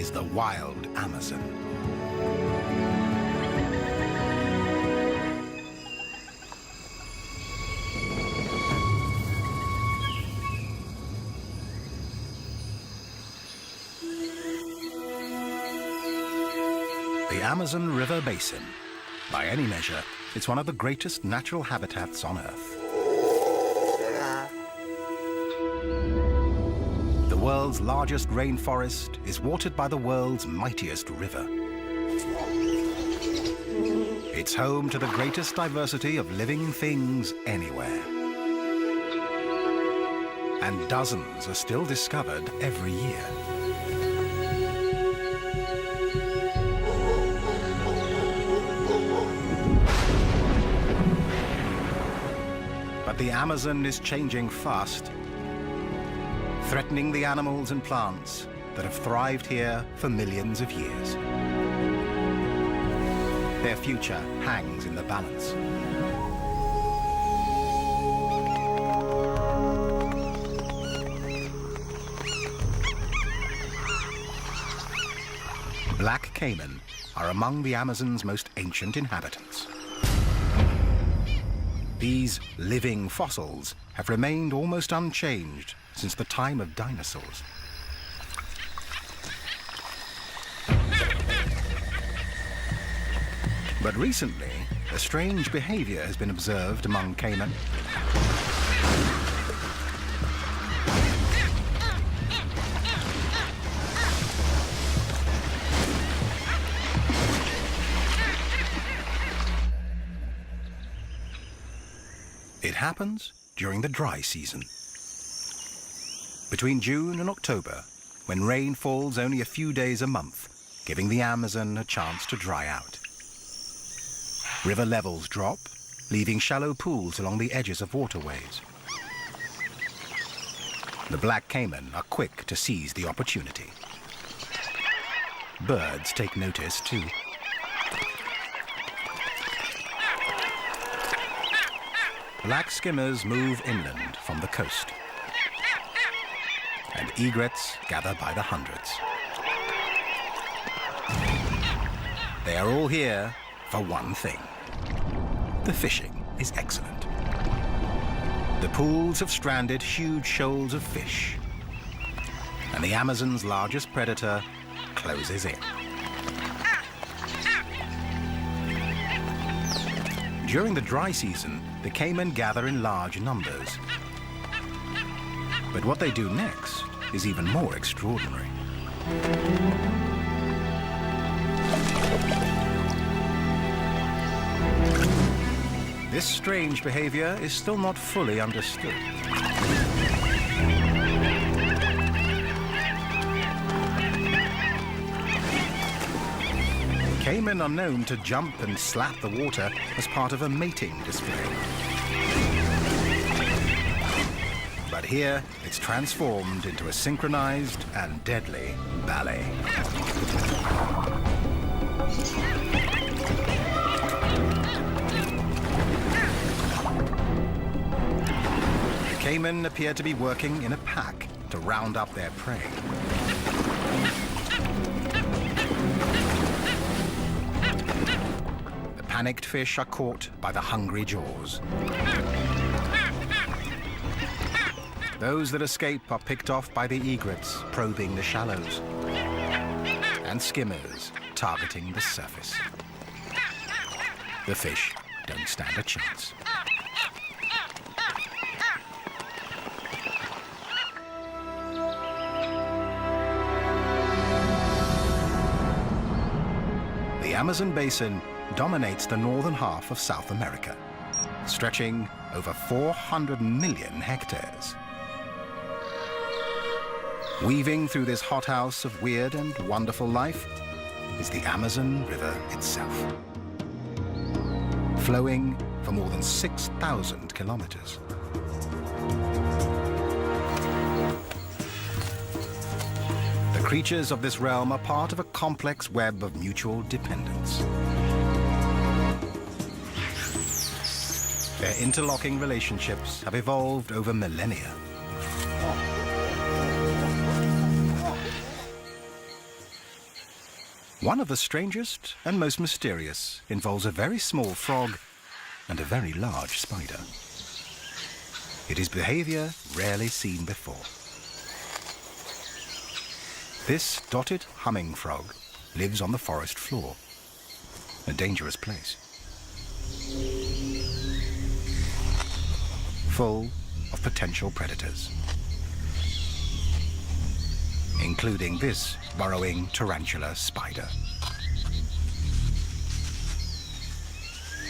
is the wild Amazon. The Amazon River Basin. By any measure, it's one of the greatest natural habitats on Earth. The world's largest rainforest is watered by the world's mightiest river. It's home to the greatest diversity of living things anywhere. And dozens are still discovered every year. But the Amazon is changing fast, threatening the animals and plants that have thrived here for millions of years. Their future hangs in the balance. Black caiman are among the Amazon's most ancient inhabitants. These living fossils have remained almost unchanged since the time of dinosaurs. But recently, a strange behavior has been observed among caiman. It happens during the dry season. Between June and October, when rain falls only a few days a month, giving the Amazon a chance to dry out. River levels drop, leaving shallow pools along the edges of waterways. The black caiman are quick to seize the opportunity. Birds take notice too. Black skimmers move inland from the coast, and egrets gather by the hundreds. They are all here for one thing. The fishing is excellent. The pools have stranded huge shoals of fish, and the Amazon's largest predator closes in. During the dry season, the caiman gather in large numbers. But what they do next is even more extraordinary. This strange behavior is still not fully understood. Caiman are known to jump and slap the water as part of a mating display. But here, it's transformed into a synchronized and deadly ballet. The caiman appear to be working in a pack to round up their prey. Panicked fish are caught by the hungry jaws. Those that escape are picked off by the egrets probing the shallows, and skimmers targeting the surface. The fish don't stand a chance. The Amazon basin dominates the northern half of South America, stretching over 400 million hectares. Weaving through this hothouse of weird and wonderful life is the Amazon River itself, flowing for more than 6,000 kilometers. The creatures of this realm are part of a complex web of mutual dependence. Their interlocking relationships have evolved over millennia. One of the strangest and most mysterious involves a very small frog and a very large spider. It is behavior rarely seen before. This dotted humming frog lives on the forest floor, a dangerous place, full of potential predators, including this burrowing tarantula spider.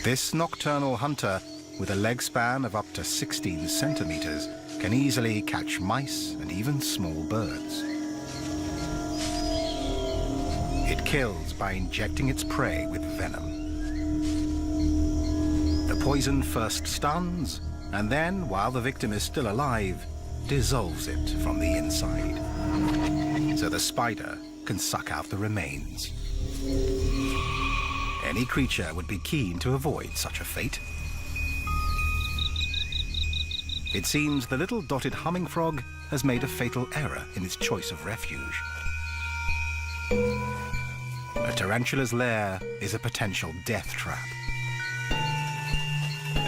This nocturnal hunter, with a leg span of up to 16 centimeters, can easily catch mice and even small birds. It kills by injecting its prey with venom. The poison first stuns, and then, while the victim is still alive, dissolves it from the inside, so the spider can suck out the remains. Any creature would be keen to avoid such a fate. It seems the little dotted humming frog has made a fatal error in its choice of refuge. A tarantula's lair is a potential death trap,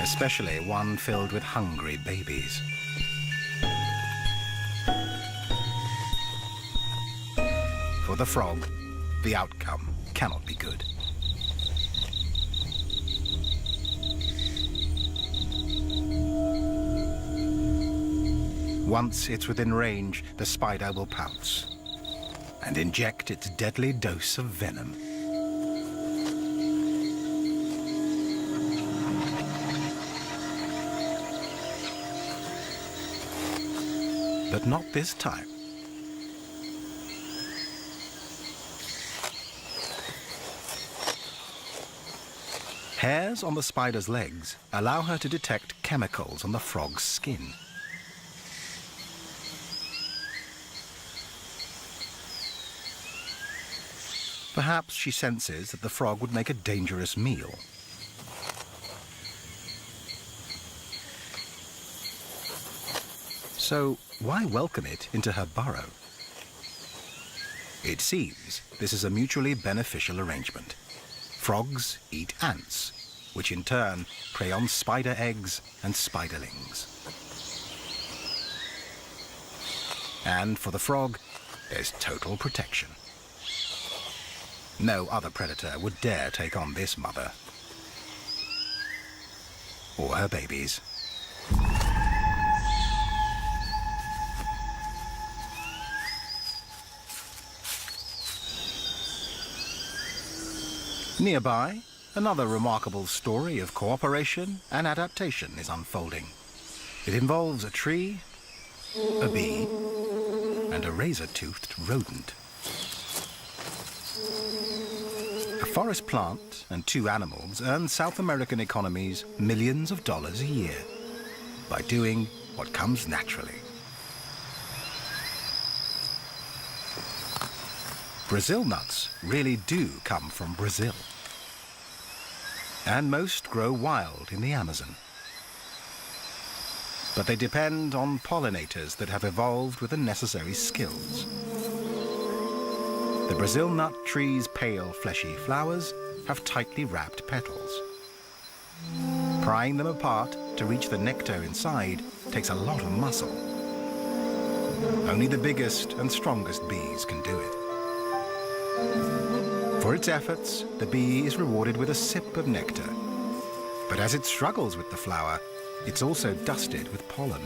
especially one filled with hungry babies. For the frog, the outcome cannot be good. Once it's within range, the spider will pounce and inject its deadly dose of venom. But not this time. Hairs on the spider's legs allow her to detect chemicals on the frog's skin. Perhaps she senses that the frog would make a dangerous meal. So why welcome it into her burrow? It seems this is a mutually beneficial arrangement. Frogs eat ants, which in turn prey on spider eggs and spiderlings. And for the frog, there's total protection. No other predator would dare take on this mother or her babies. Nearby, another remarkable story of cooperation and adaptation is unfolding. It involves a tree, a bee, and a razor-toothed rodent. A forest plant and two animals earn South American economies millions of dollars a year by doing what comes naturally. Brazil nuts really do come from Brazil, and most grow wild in the Amazon. But they depend on pollinators that have evolved with the necessary skills. The Brazil nut tree's pale, fleshy flowers have tightly wrapped petals. Prying them apart to reach the nectar inside takes a lot of muscle. Only the biggest and strongest bees can do it. For its efforts, the bee is rewarded with a sip of nectar. But as it struggles with the flower, it's also dusted with pollen.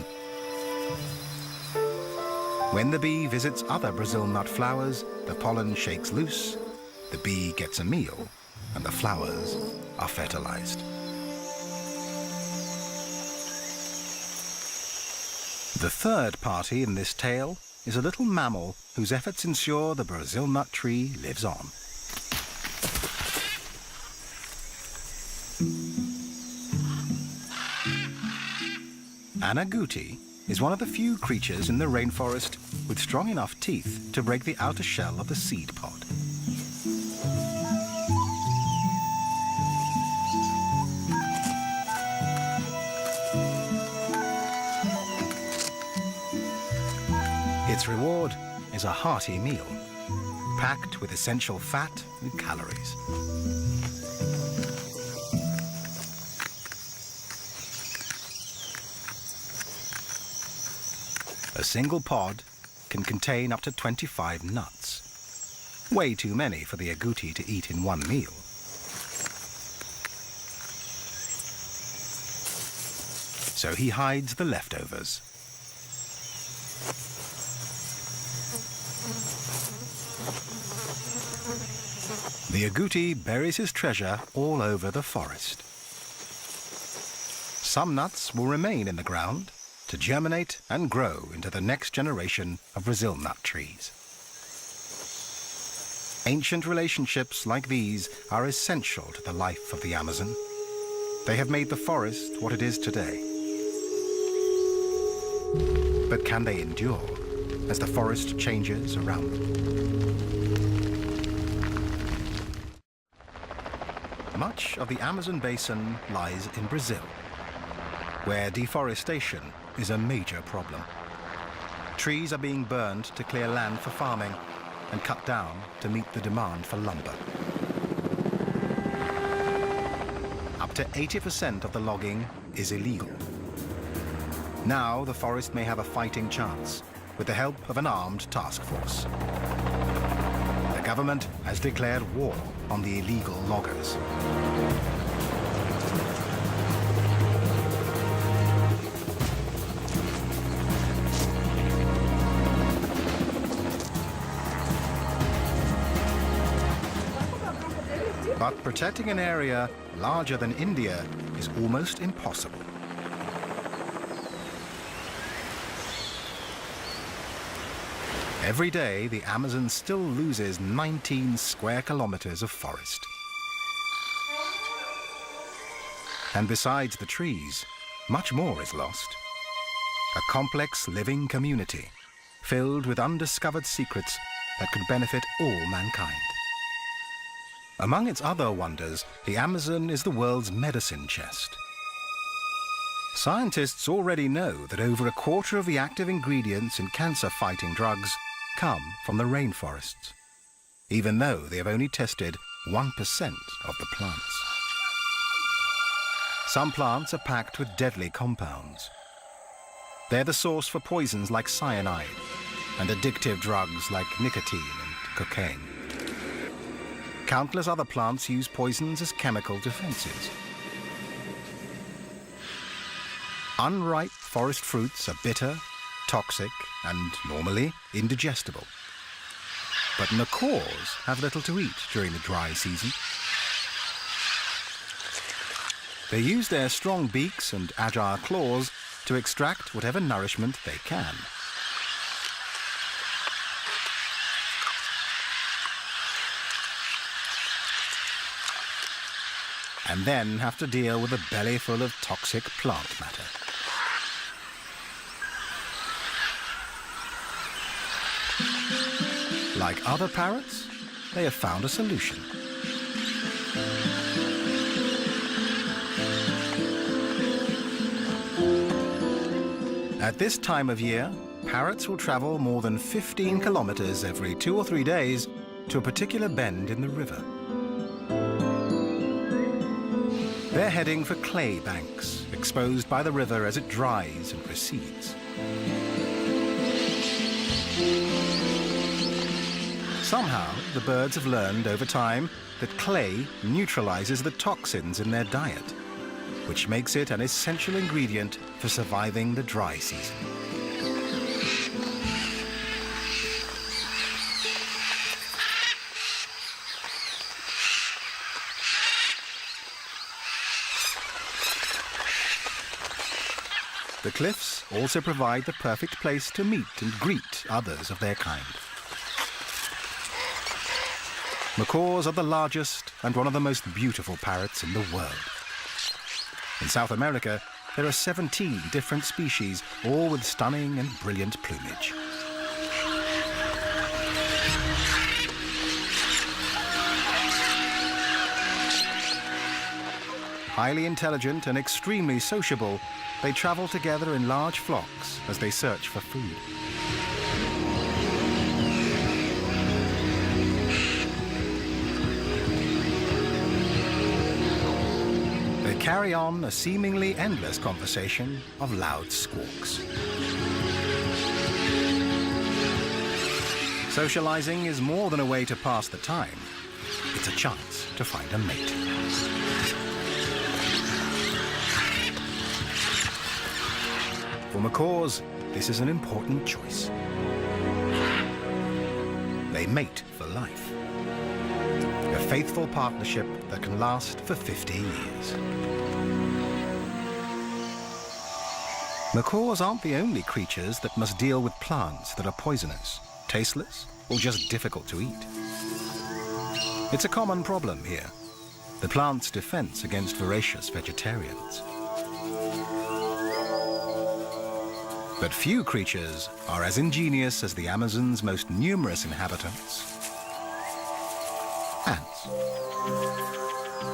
When the bee visits other Brazil nut flowers, the pollen shakes loose, the bee gets a meal, and the flowers are fertilized. The third party in this tale is a little mammal whose efforts ensure the Brazil nut tree lives on. An agouti is one of the few creatures in the rainforest with strong enough teeth to break the outer shell of the seed pod. Its reward is a hearty meal, packed with essential fat and calories. A single pod can contain up to 25 nuts. Way too many for the agouti to eat in one meal. So he hides the leftovers. The agouti buries his treasure all over the forest. Some nuts will remain in the ground to germinate and grow into the next generation of Brazil nut trees. Ancient relationships like these are essential to the life of the Amazon. They have made the forest what it is today. But can they endure as the forest changes around them? Much of the Amazon basin lies in Brazil, where deforestation is a major problem. Trees are being burned to clear land for farming and cut down to meet the demand for lumber. Up to 80% of the logging is illegal. Now the forest may have a fighting chance with the help of an armed task force. The government has declared war on the illegal loggers. But protecting an area larger than India is almost impossible. Every day, the Amazon still loses 19 square kilometers of forest. And besides the trees, much more is lost. A complex living community filled with undiscovered secrets that could benefit all mankind. Among its other wonders, the Amazon is the world's medicine chest. Scientists already know that over a quarter of the active ingredients in cancer-fighting drugs come from the rainforests, even though they have only tested 1% of the plants. Some plants are packed with deadly compounds. They're the source for poisons like cyanide and addictive drugs like nicotine and cocaine. Countless other plants use poisons as chemical defenses. Unripe forest fruits are bitter, toxic, and normally indigestible. But macaws have little to eat during the dry season. They use their strong beaks and agile claws to extract whatever nourishment they can. And then have to deal with a belly full of toxic plant matter. Like other parrots, they have found a solution. At this time of year, parrots will travel more than 15 kilometers every 2 or 3 days to a particular bend in the river. They're heading for clay banks, exposed by the river as it dries and recedes. Somehow, the birds have learned over time that clay neutralizes the toxins in their diet, which makes it an essential ingredient for surviving the dry season. The cliffs also provide the perfect place to meet and greet others of their kind. Macaws are the largest and one of the most beautiful parrots in the world. In South America, there are 17 different species, all with stunning and brilliant plumage. Highly intelligent and extremely sociable, they travel together in large flocks as they search for food. carry on a seemingly endless conversation of loud squawks. Socializing is more than a way to pass the time. It's a chance to find a mate. For macaws, this is an important choice. They mate for life. A faithful partnership that can last for 50 years. Macaws aren't the only creatures that must deal with plants that are poisonous, tasteless, or just difficult to eat. It's a common problem here, the plant's defense against voracious vegetarians. But few creatures are as ingenious as the Amazon's most numerous inhabitants, ants.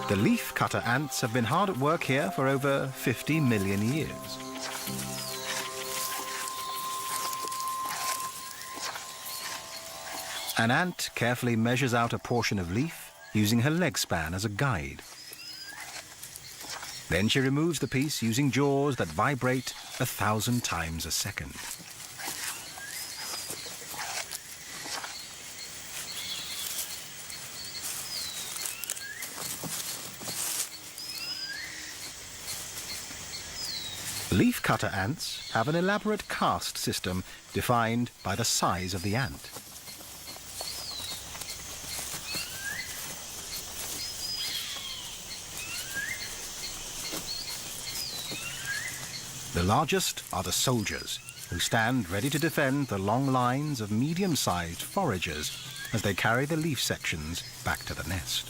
The leaf-cutter ants have been hard at work here for over 50 million years. An ant carefully measures out a portion of leaf using her leg span as a guide. Then she removes the piece using jaws that vibrate 1,000 times a second. Leafcutter ants have an elaborate caste system defined by the size of the ant. The largest are the soldiers, who stand ready to defend the long lines of medium-sized foragers as they carry the leaf sections back to the nest.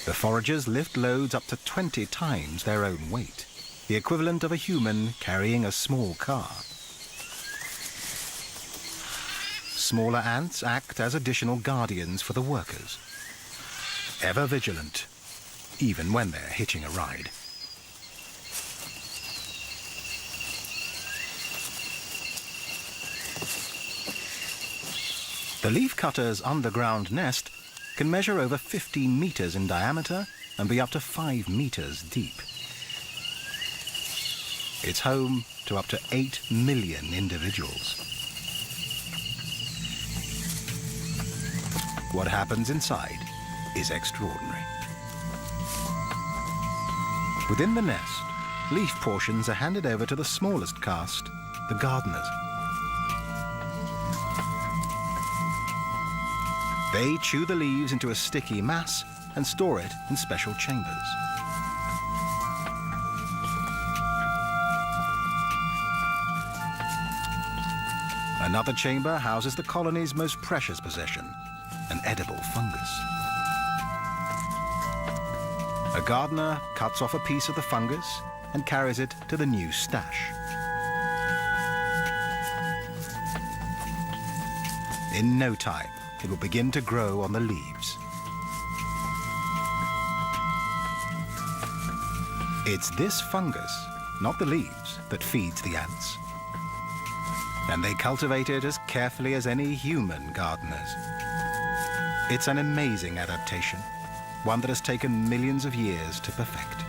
The foragers lift loads up to 20 times their own weight, the equivalent of a human carrying a small car. Smaller ants act as additional guardians for the workers, ever vigilant, even when they're hitching a ride. The leafcutter's underground nest can measure over 15 meters in diameter and be up to 5 meters deep. It's home to up to 8 million individuals. What happens inside is extraordinary. Within the nest, leaf portions are handed over to the smallest caste, the gardeners. They chew the leaves into a sticky mass and store it in special chambers. Another chamber houses the colony's most precious possession, an edible fungus. A gardener cuts off a piece of the fungus and carries it to the new stash. In no time, it will begin to grow on the leaves. It's this fungus, not the leaves, that feeds the ants. And they cultivate it as carefully as any human gardeners. It's an amazing adaptation, one that has taken millions of years to perfect.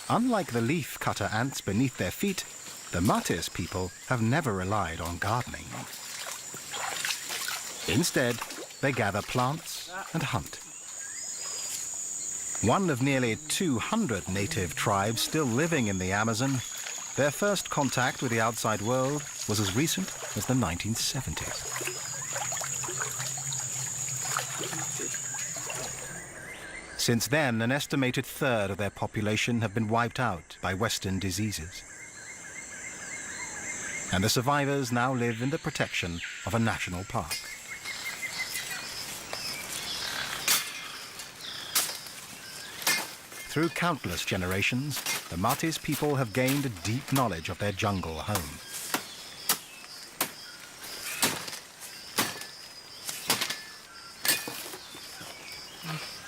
Unlike the leaf-cutter ants beneath their feet, the Matis people have never relied on gardening. Instead, they gather plants and hunt. One of nearly 200 native tribes still living in the Amazon, their first contact with the outside world was as recent as the 1970s. Since then, an estimated third of their population have been wiped out by Western diseases. And the survivors now live in the protection of a national park. Through countless generations, the Matis people have gained a deep knowledge of their jungle home.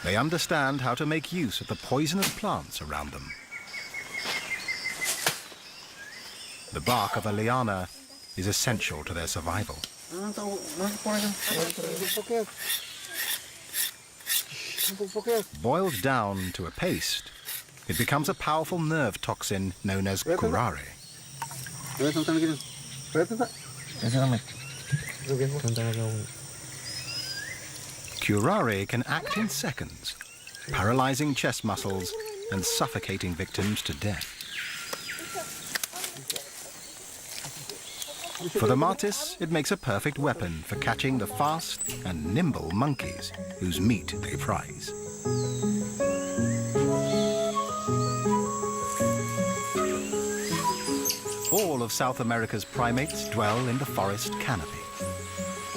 They understand how to make use of the poisonous plants around them. The bark of a liana is essential to their survival. Boiled down to a paste, it becomes a powerful nerve toxin known as curare. Curare can act in seconds, paralyzing chest muscles and suffocating victims to death. For the Martis, it makes a perfect weapon for catching the fast and nimble monkeys whose meat they prize. All of South America's primates dwell in the forest canopy,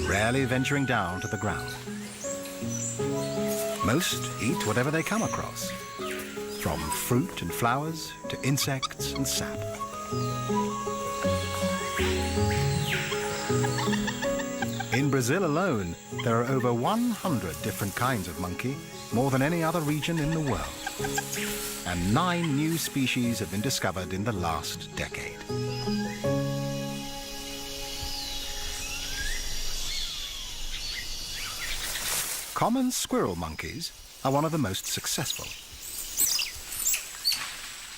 rarely venturing down to the ground. Most eat whatever they come across, from fruit and flowers to insects and sap. In Brazil alone, there are over 100 different kinds of monkey, more than any other region in the world. And 9 new species have been discovered in the last decade. Common squirrel monkeys are one of the most successful.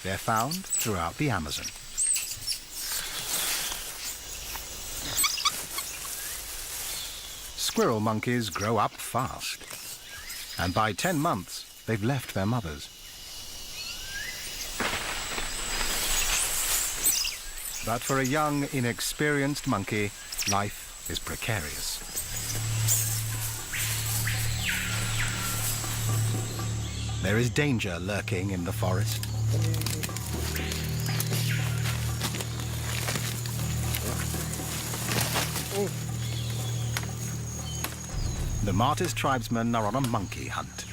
They're found throughout the Amazon. Squirrel monkeys grow up fast, and by 10 months, they've left their mothers. But for a young, inexperienced monkey, life is precarious. There is danger lurking in the forest. The Martis tribesmen are on a monkey hunt.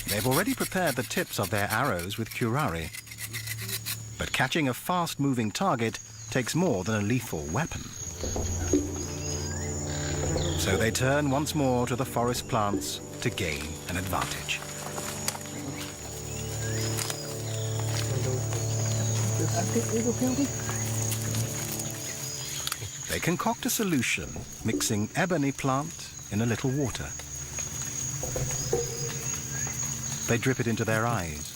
They've already prepared the tips of their arrows with curare. But catching a fast-moving target takes more than a lethal weapon. So they turn once more to the forest plants to gain an advantage. They concoct a solution, mixing ebony plant in a little water. They drip it into their eyes.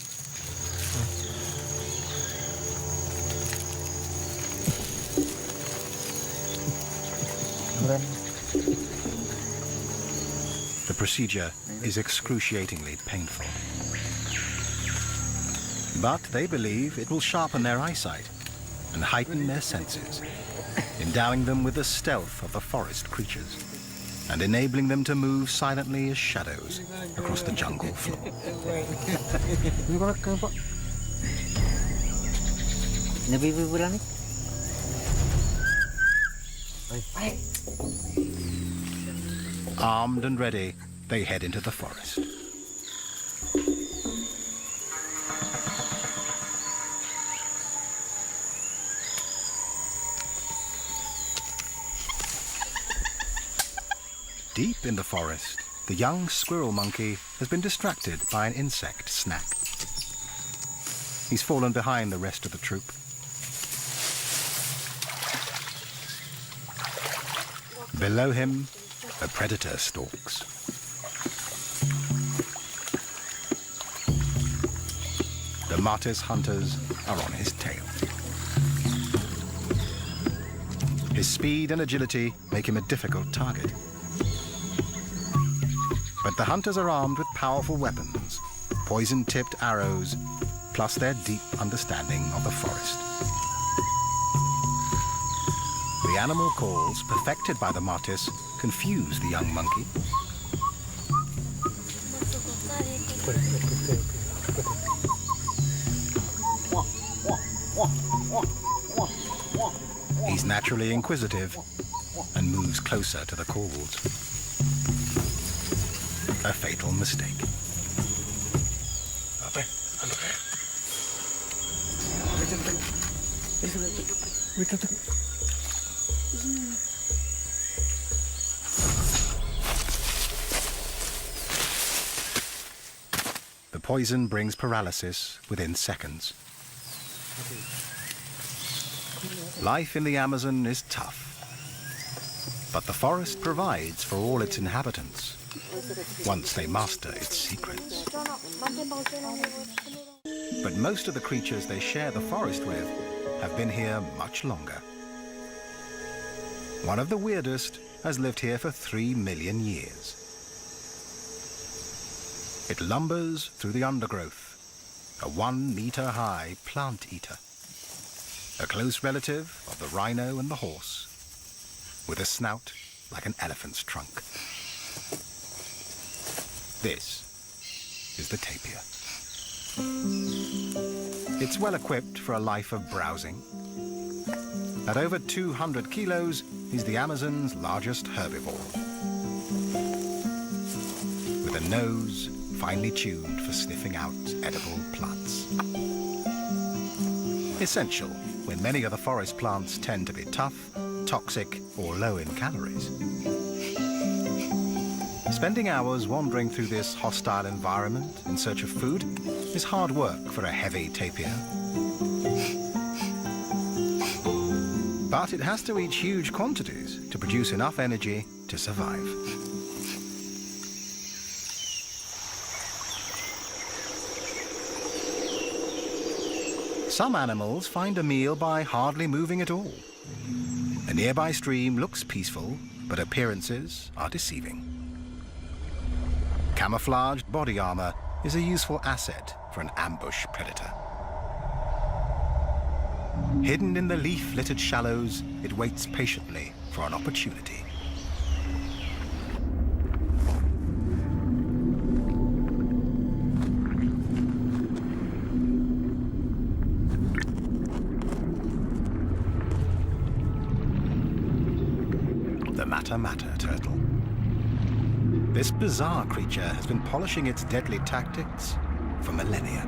The procedure is excruciatingly painful. But they believe it will sharpen their eyesight and heighten their senses, endowing them with the stealth of the forest creatures and enabling them to move silently as shadows across the jungle floor. Armed and ready, they head into the forest. Deep in the forest, the young squirrel monkey has been distracted by an insect snack. He's fallen behind the rest of the troop. Below him, a predator stalks. The Martis hunters are on his tail. His speed and agility make him a difficult target. But the hunters are armed with powerful weapons, poison-tipped arrows, plus their deep understanding of the forest. The animal calls, perfected by the Martis, confuse the young monkey. He's naturally inquisitive and moves closer to the calls. A fatal mistake. The The poison brings paralysis within seconds. Life in the Amazon is tough. But the forest provides for all its inhabitants, once they master its secrets. But most of the creatures they share the forest with have been here much longer. One of the weirdest has lived here for 3 million years. It lumbers through the undergrowth, a 1-meter-high plant eater, a close relative of the rhino and the horse, with a snout like an elephant's trunk. This is the tapir. It's well equipped for a life of browsing. At over 200 kilos, he's the Amazon's largest herbivore, with a nose finely tuned for sniffing out edible plants. Essential when many of the forest plants tend to be tough, toxic, or low in calories. Spending hours wandering through this hostile environment in search of food is hard work for a heavy tapir. But it has to eat huge quantities to produce enough energy to survive. Some animals find a meal by hardly moving at all. A nearby stream looks peaceful, but appearances are deceiving. Camouflaged body armor is a useful asset for an ambush predator. Hidden in the leaf-littered shallows, it waits patiently for an opportunity. The Mata-Mata turtle. This bizarre creature has been polishing its deadly tactics for millennia.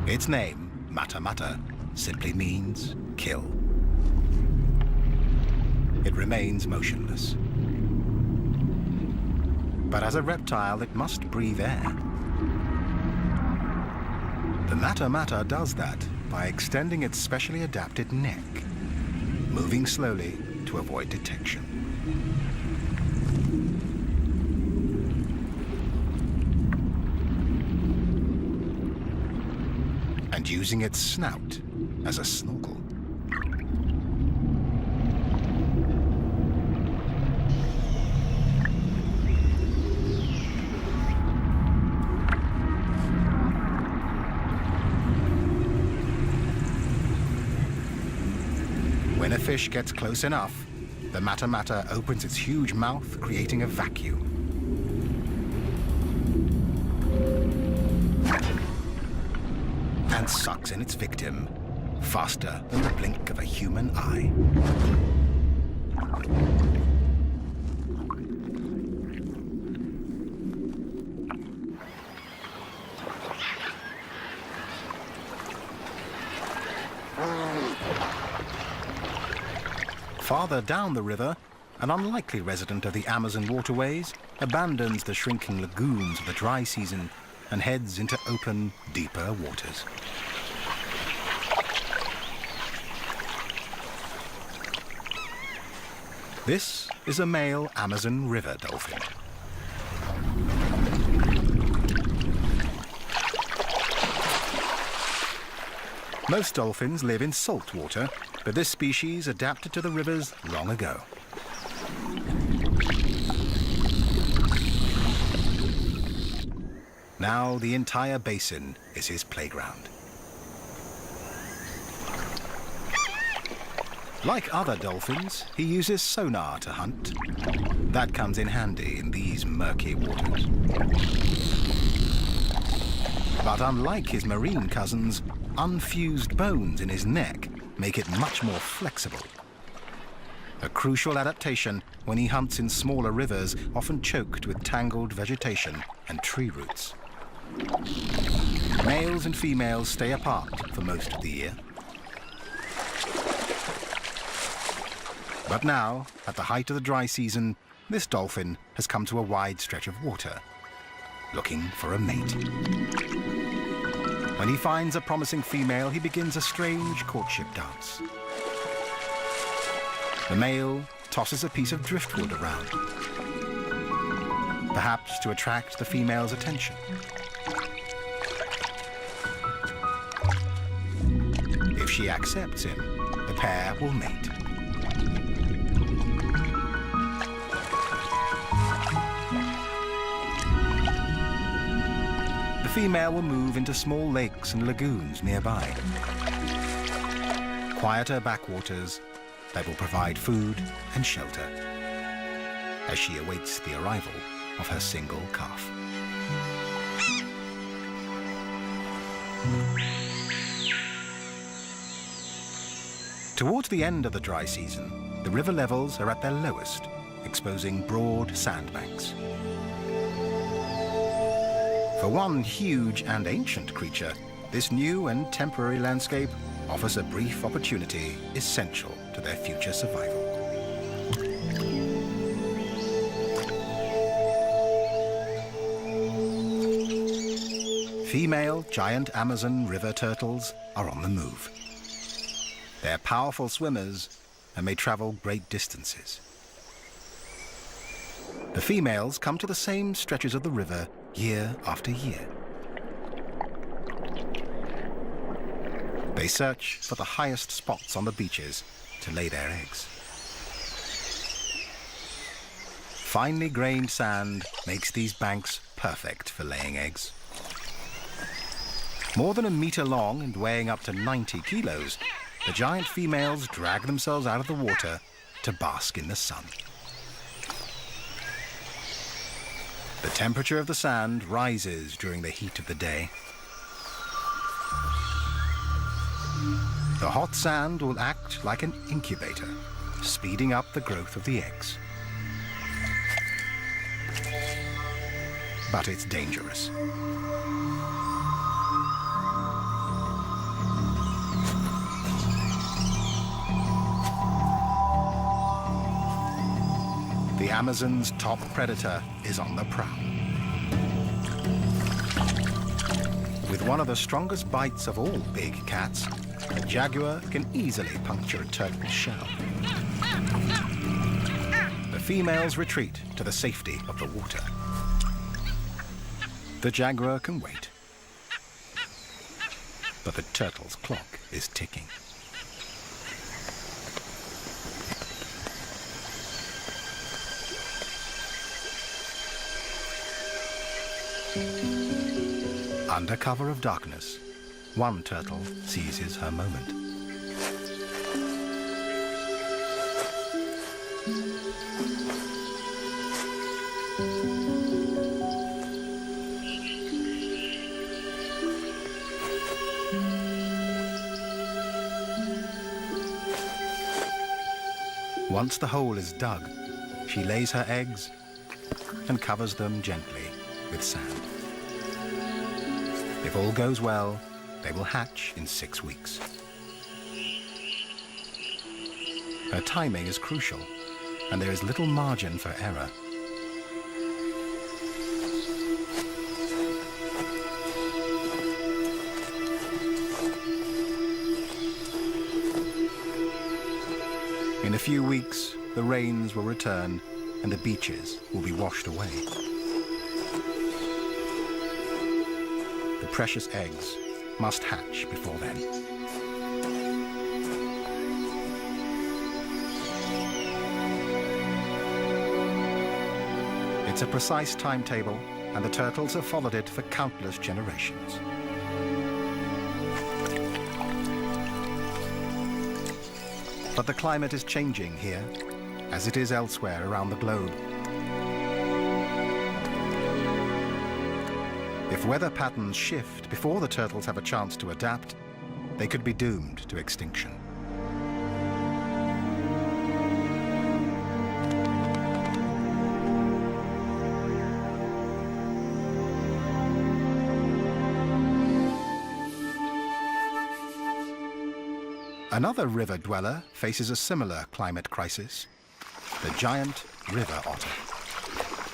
Its name, Mata-Mata, simply means kill. It remains motionless. But as a reptile, it must breathe air. The Mata-Mata does that by extending its specially adapted neck, moving slowly to avoid detection. And using its snout as a snorkel. When a fish gets close enough, the Mata-Mata opens its huge mouth, creating a vacuum. And sucks in its victim faster than the blink of a human eye. Farther down the river, an unlikely resident of the Amazon waterways abandons the shrinking lagoons of the dry season and heads into open, deeper waters. This is a male Amazon river dolphin. Most dolphins live in salt water, but this species adapted to the rivers long ago. Now the entire basin is his playground. Like other dolphins, he uses sonar to hunt. That comes in handy in these murky waters. But unlike his marine cousins, unfused bones in his neck make it much more flexible. A crucial adaptation when he hunts in smaller rivers, often choked with tangled vegetation and tree roots. Males and females stay apart for most of the year. But now, at the height of the dry season, this dolphin has come to a wide stretch of water, looking for a mate. When he finds a promising female, he begins a strange courtship dance. The male tosses a piece of driftwood around, perhaps to attract the female's attention. If she accepts him, the pair will mate. The female will move into small lakes and lagoons nearby, quieter backwaters that will provide food and shelter as she awaits the arrival of her single calf. Towards the end of the dry season, the river levels are at their lowest, exposing broad sandbanks. For one huge and ancient creature, this new and temporary landscape offers a brief opportunity essential to their future survival. Female giant Amazon river turtles are on the move. They're powerful swimmers and may travel great distances. The females come to the same stretches of the river year after year. They search for the highest spots on the beaches to lay their eggs. Finely grained sand makes these banks perfect for laying eggs. More than a meter long and weighing up to 90 kilos, the giant females drag themselves out of the water to bask in the sun. The temperature of the sand rises during the heat of the day. The hot sand will act like an incubator, speeding up the growth of the eggs. But it's dangerous. The Amazon's top predator is on the prowl. With one of the strongest bites of all big cats, a jaguar can easily puncture a turtle's shell. The females retreat to the safety of the water. The jaguar can wait, but the turtle's clock is ticking. Under cover of darkness, one turtle seizes her moment. Once the hole is dug, she lays her eggs and covers them gently with sand. If all goes well, they will hatch in 6 weeks. Her timing is crucial, and there is little margin for error. In a few weeks, the rains will return and the beaches will be washed away. The precious eggs must hatch before then. It's a precise timetable, and the turtles have followed it for countless generations. But the climate is changing here, as it is elsewhere around the globe. If weather patterns shift before the turtles have a chance to adapt, they could be doomed to extinction. Another river dweller faces a similar climate crisis: the giant river otter.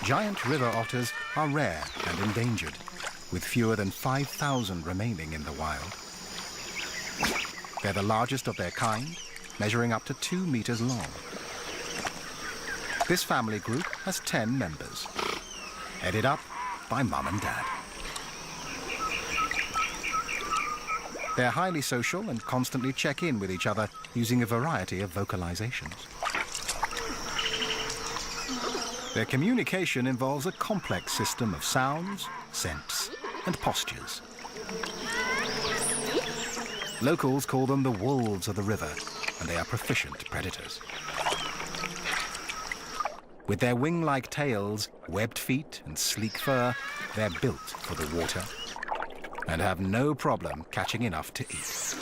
Giant river otters are rare and endangered, with fewer than 5,000 remaining in the wild. They're the largest of their kind, measuring up to 2 meters long. This family group has 10 members, headed up by Mum and Dad. They're highly social and constantly check in with each other using a variety of vocalizations. Their communication involves a complex system of sounds, scents, and postures. Locals call them the wolves of the river, and they are proficient predators. With their wing-like tails, webbed feet, and sleek fur, they're built for the water and have no problem catching enough to eat.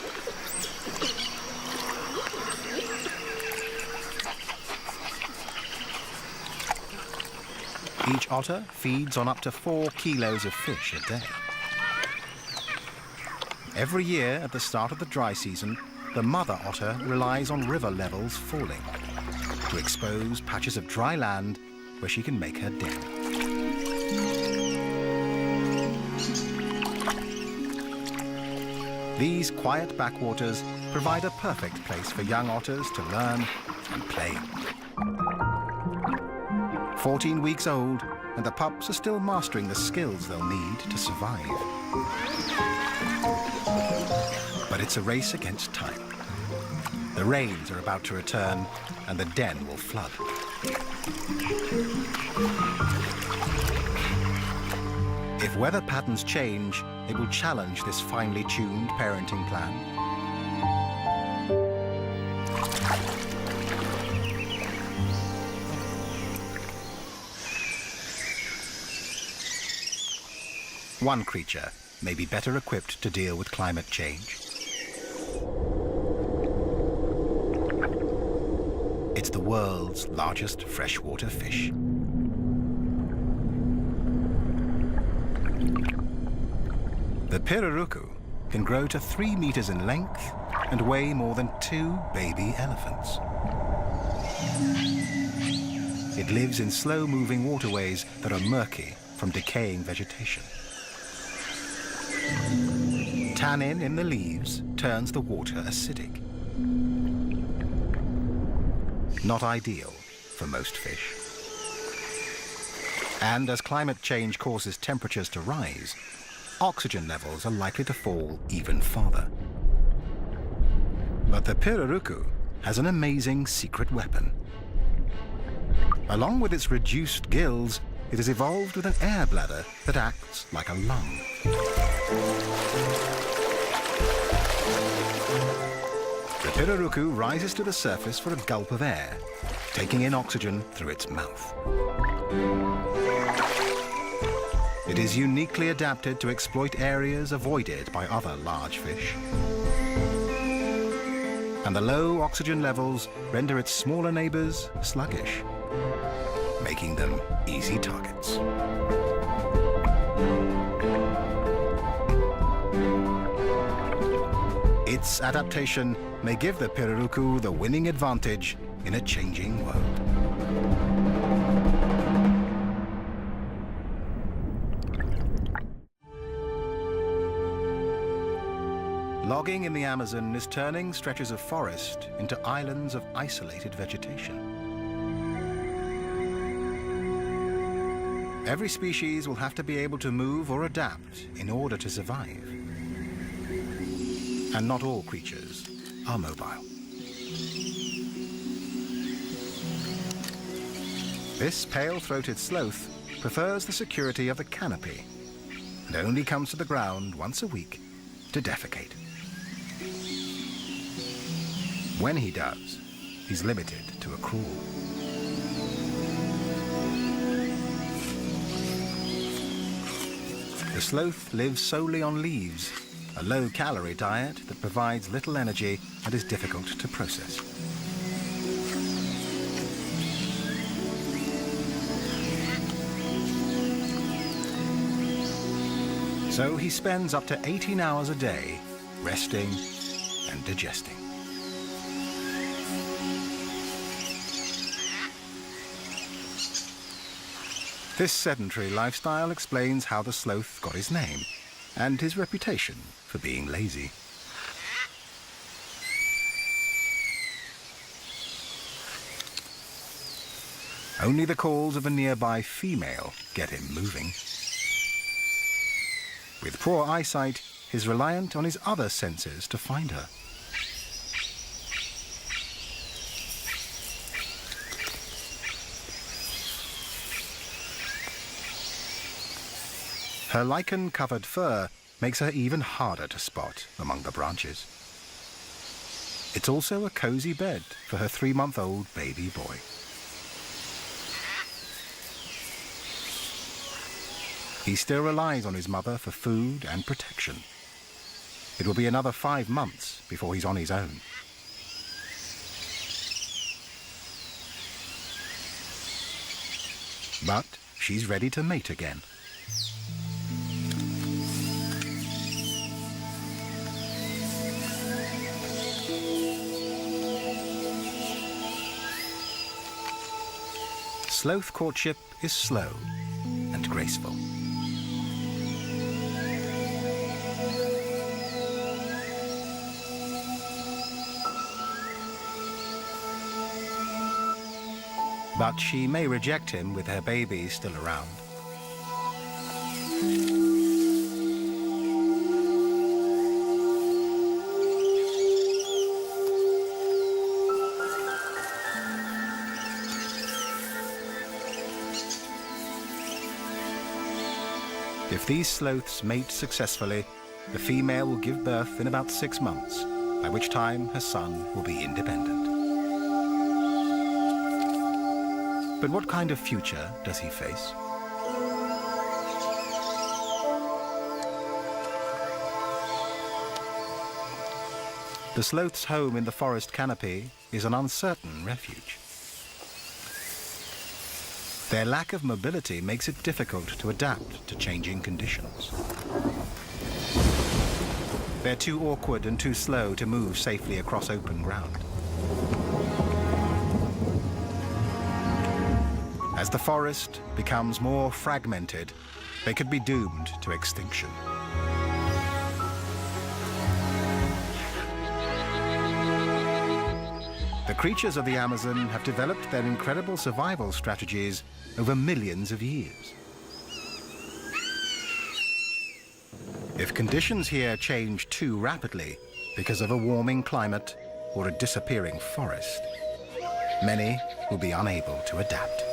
Each otter feeds on up to 4 kilos of fish a day. Every year at the start of the dry season, the mother otter relies on river levels falling to expose patches of dry land where she can make her den. These quiet backwaters provide a perfect place for young otters to learn and play. 14 weeks old, and the pups are still mastering the skills they'll need to survive. But it's a race against time. The rains are about to return, and the den will flood. If weather patterns change, it will challenge this finely tuned parenting plan. One creature may be better equipped to deal with climate change. It's the world's largest freshwater fish. The pirarucu can grow to 3 meters in length and weigh more than 2 baby elephants. It lives in slow-moving waterways that are murky from decaying vegetation. Tannin in the leaves turns the water acidic. Not ideal for most fish. And as climate change causes temperatures to rise, oxygen levels are likely to fall even farther. But the pirarucu has an amazing secret weapon. Along with its reduced gills, it has evolved with an air bladder that acts like a lung. The pirarucu rises to the surface for a gulp of air, taking in oxygen through its mouth. It is uniquely adapted to exploit areas avoided by other large fish. And the low oxygen levels render its smaller neighbors sluggish, making them easy targets. Its adaptation may give the pirarucu the winning advantage in a changing world. Logging in the Amazon is turning stretches of forest into islands of isolated vegetation. Every species will have to be able to move or adapt in order to survive. And not all creatures are mobile. This pale-throated sloth prefers the security of the canopy and only comes to the ground once a week to defecate. When he does, he's limited to a crawl. The sloth lives solely on leaves, a low-calorie diet that provides little energy and is difficult to process. So he spends up to 18 hours a day resting and digesting. This sedentary lifestyle explains how the sloth got his name and his reputation for being lazy. Only the calls of a nearby female get him moving. With poor eyesight, he's reliant on his other senses to find her. Her lichen-covered fur makes her even harder to spot among the branches. It's also a cozy bed for her 3-month-old baby boy. He still relies on his mother for food and protection. It will be another 5 months before he's on his own. But she's ready to mate again. Sloth courtship is slow and graceful. But she may reject him with her baby still around. If these sloths mate successfully, the female will give birth in about 6 months, by which time her son will be independent. But what kind of future does he face? The sloth's home in the forest canopy is an uncertain refuge. Their lack of mobility makes it difficult to adapt to changing conditions. They're too awkward and too slow to move safely across open ground. As the forest becomes more fragmented, they could be doomed to extinction. The creatures of the Amazon have developed their incredible survival strategies over millions of years. If conditions here change too rapidly because of a warming climate or a disappearing forest, many will be unable to adapt.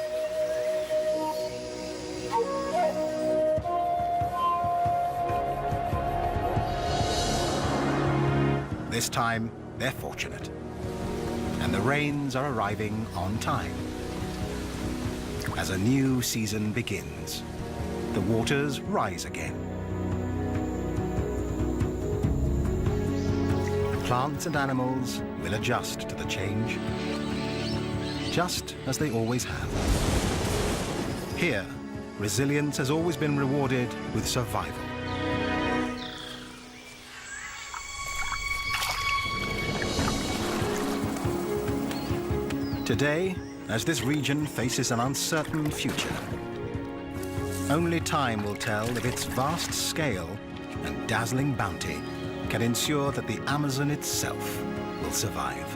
This time, they're fortunate, and the rains are arriving on time. As a new season begins, the waters rise again. Plants and animals will adjust to the change, just as they always have. Here, resilience has always been rewarded with survival. Today, as this region faces an uncertain future, only time will tell if its vast scale and dazzling bounty can ensure that the Amazon itself will survive.